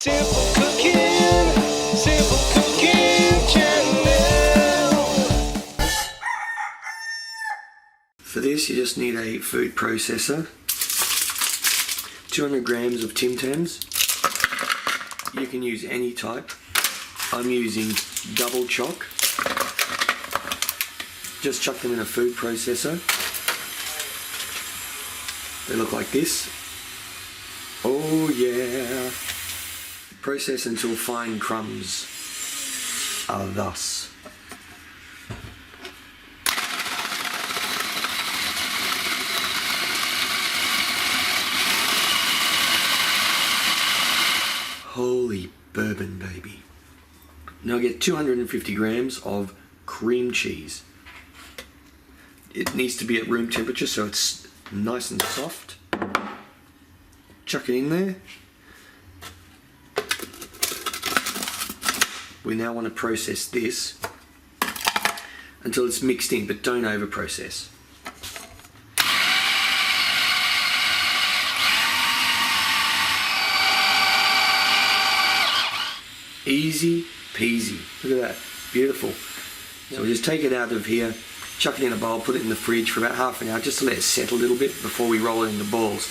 Simple cooking, simple cooking channel. For this, you just need a food processor, 200 grams of Tim Tams. You can use any type. I'm using double chock. Just chuck them in a food processor. They look like this. Oh yeah. Process until fine crumbs are thus. Holy bourbon, baby. Now get 250 grams of cream cheese. It needs to be at room temperature so it's nice and soft. Chuck it in there. We now want to process this until it's mixed in, but don't over process. Easy peasy. Look at that. Beautiful. So we'll just take it out of here, chuck it in a bowl, put it in the fridge for about half an hour just to let it settle a little bit before we roll it into balls.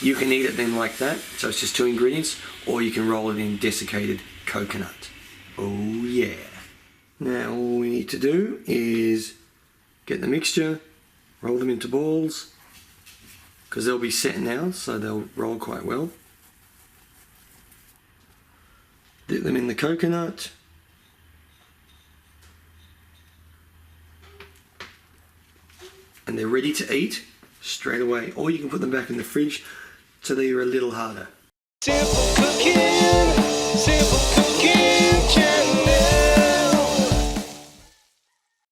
You can eat it then like that, so it's just 2 ingredients, or you can roll it in desiccated coconut. Oh yeah. Now all we need to do is get the mixture, roll them into balls, because they'll be set now, so they'll roll quite well. Dip them in the coconut. And they're ready to eat straight away, or you can put them back in the fridge so they're a little harder. Simple cooking.